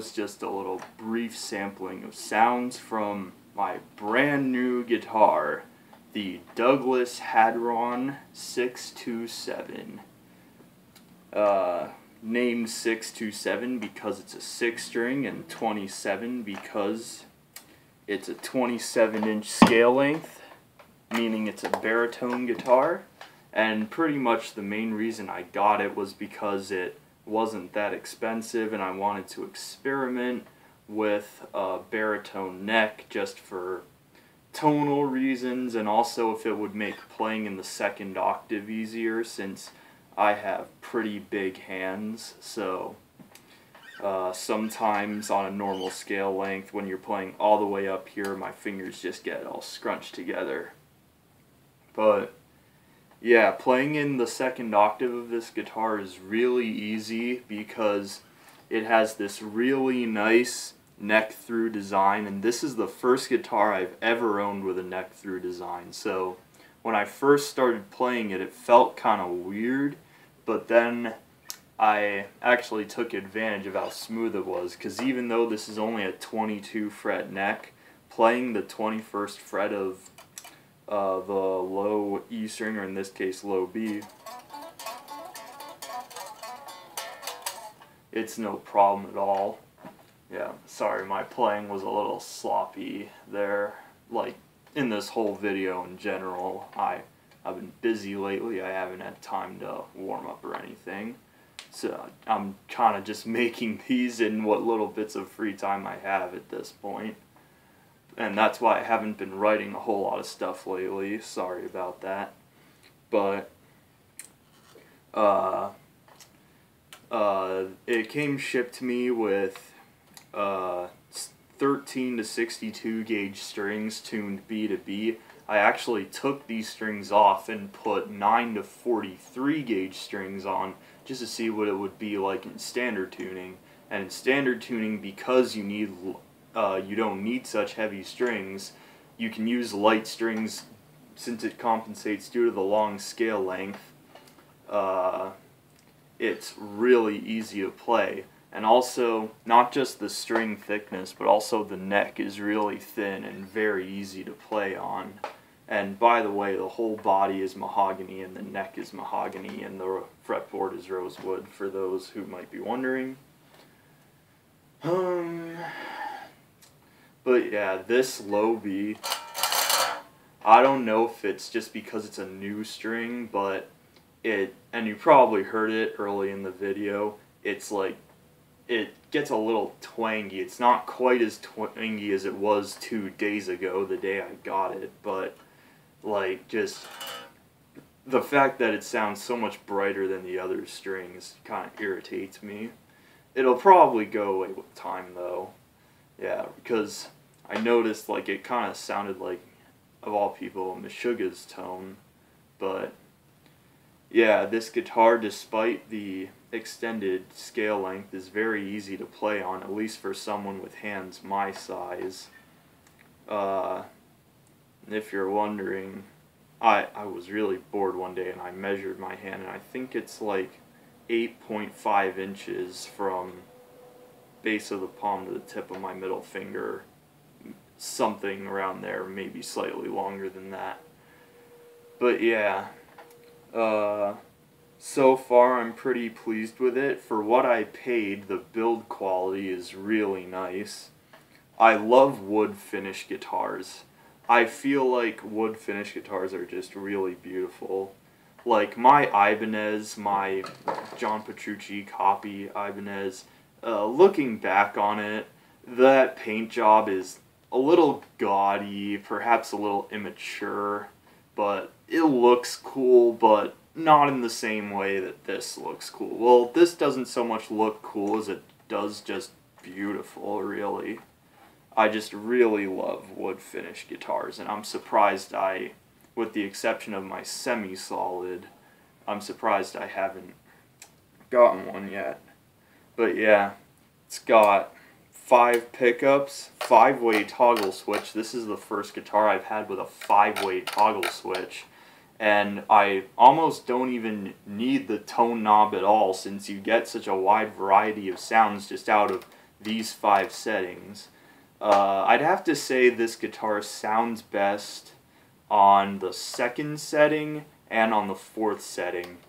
was just a little brief sampling of sounds from my brand new guitar, the Douglas Hadron 627. Named 627 because it's a 6-string, and 27 because it's a 27-inch scale length, meaning it's a baritone guitar. And pretty much the main reason I got it was because it wasn't that expensive and I wanted to experiment with a baritone neck just for tonal reasons, and also if it would make playing in the second octave easier, since I have pretty big hands. So sometimes on a normal scale length, when you're playing all the way up here, my fingers just get all scrunched together. But yeah, playing in the second octave of this guitar is really easy because it has this really nice neck-through design, and this is the first guitar I've ever owned with a neck-through design. So when I first started playing it, it felt kind of weird, but then I actually took advantage of how smooth it was, because even though this is only a 22 fret neck, playing the 21st fret of the low E string, or in this case low B, it's no problem at all. Yeah, sorry, my playing was a little sloppy there. Like, in this whole video in general, I've been busy lately. I haven't had time to warm up or anything. So I'm kind of just making these in what little bits of free time I have at this point. And that's why I haven't been writing a whole lot of stuff lately. Sorry about that. But, it came shipped to me with 13 to 62 gauge strings tuned B to B. I actually took these strings off and put 9 to 43 gauge strings on just to see what it would be like in standard tuning. And in standard tuning, because you don't need such heavy strings, you can use light strings since it compensates due to the long scale length. It's really easy to play. And also, not just the string thickness, but also the neck is really thin and very easy to play on. And by the way, the whole body is mahogany and the neck is mahogany and the fretboard is rosewood, for those who might be wondering. But yeah, this low B, I don't know if it's just because it's a new string, but and you probably heard it early in the video, it's like, it gets a little twangy. It's not quite as twangy as it was 2 days ago, the day I got it, but like, just the fact that it sounds so much brighter than the other strings kind of irritates me. It'll probably go away with time though. Yeah, because I noticed like it kind of sounded like, of all people, Meshuggah's tone. But yeah, this guitar, despite the extended scale length, is very easy to play on, at least for someone with hands my size. If you're wondering, I was really bored one day and I measured my hand, and I think it's like 8.5 inches from base of the palm to the tip of my middle finger, something around there, maybe slightly longer than that. But yeah, so far I'm pretty pleased with it. For what I paid, the build quality is really nice. I love wood finish guitars. I feel like wood finish guitars are just really beautiful. Like my Ibanez, my John Petrucci copy Ibanez, looking back on it, that paint job is a little gaudy, perhaps a little immature, but it looks cool, but not in the same way that this looks cool. Well, this doesn't so much look cool as it does just beautiful, really. I just really love wood finish guitars, and I'm surprised with the exception of my semi-solid, I'm surprised I haven't gotten one yet. But yeah, it's got 5 pickups, 5-way toggle switch. This is the first guitar I've had with a 5-way toggle switch. And I almost don't even need the tone knob at all, since you get such a wide variety of sounds just out of these 5 settings. I'd have to say this guitar sounds best on the 2nd setting and on the 4th setting,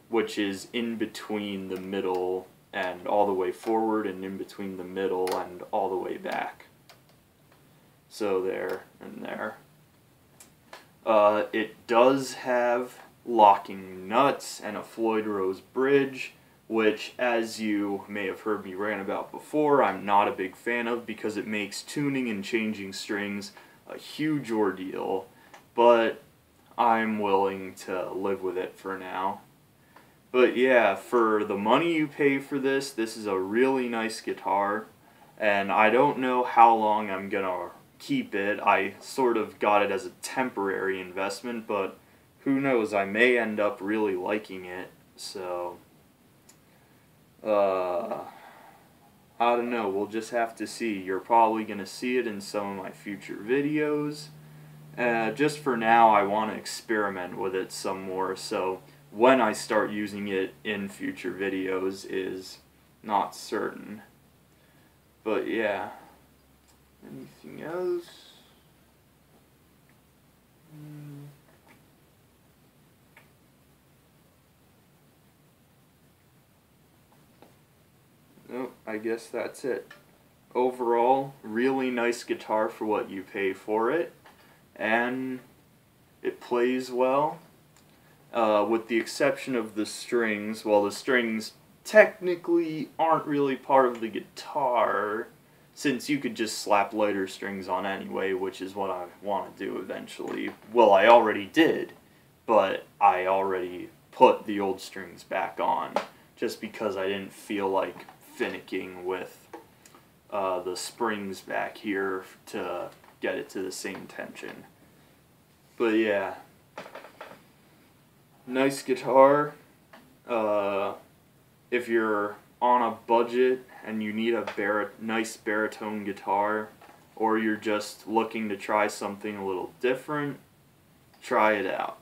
which is in between the middle and all the way forward, and in between the middle and all the way back. So there and there. It does have locking nuts and a Floyd Rose bridge, which, as you may have heard me rant about before, I'm not a big fan of because it makes tuning and changing strings a huge ordeal, but I'm willing to live with it for now. But yeah, for the money you pay for this is a really nice guitar, and I don't know how long I'm gonna keep it. I sort of got it as a temporary investment, but who knows, I may end up really liking it, so I don't know, we'll just have to see. You're probably gonna see it in some of my future videos. Just for now, I want to experiment with it some more, so when I start using it in future videos is not certain. But yeah. Anything else? Nope, I guess that's it. overall, really nice guitar for what you pay for it, and it plays well, with the exception of the strings. Well, the strings technically aren't really part of the guitar, since you could just slap lighter strings on anyway, which is what I want to do eventually. Well, I already did, but I already put the old strings back on, just because I didn't feel like finicking with the springs back here to get it to the same tension. But yeah, nice guitar. If you're on a budget and you need a nice baritone guitar, or you're just looking to try something a little different, try it out.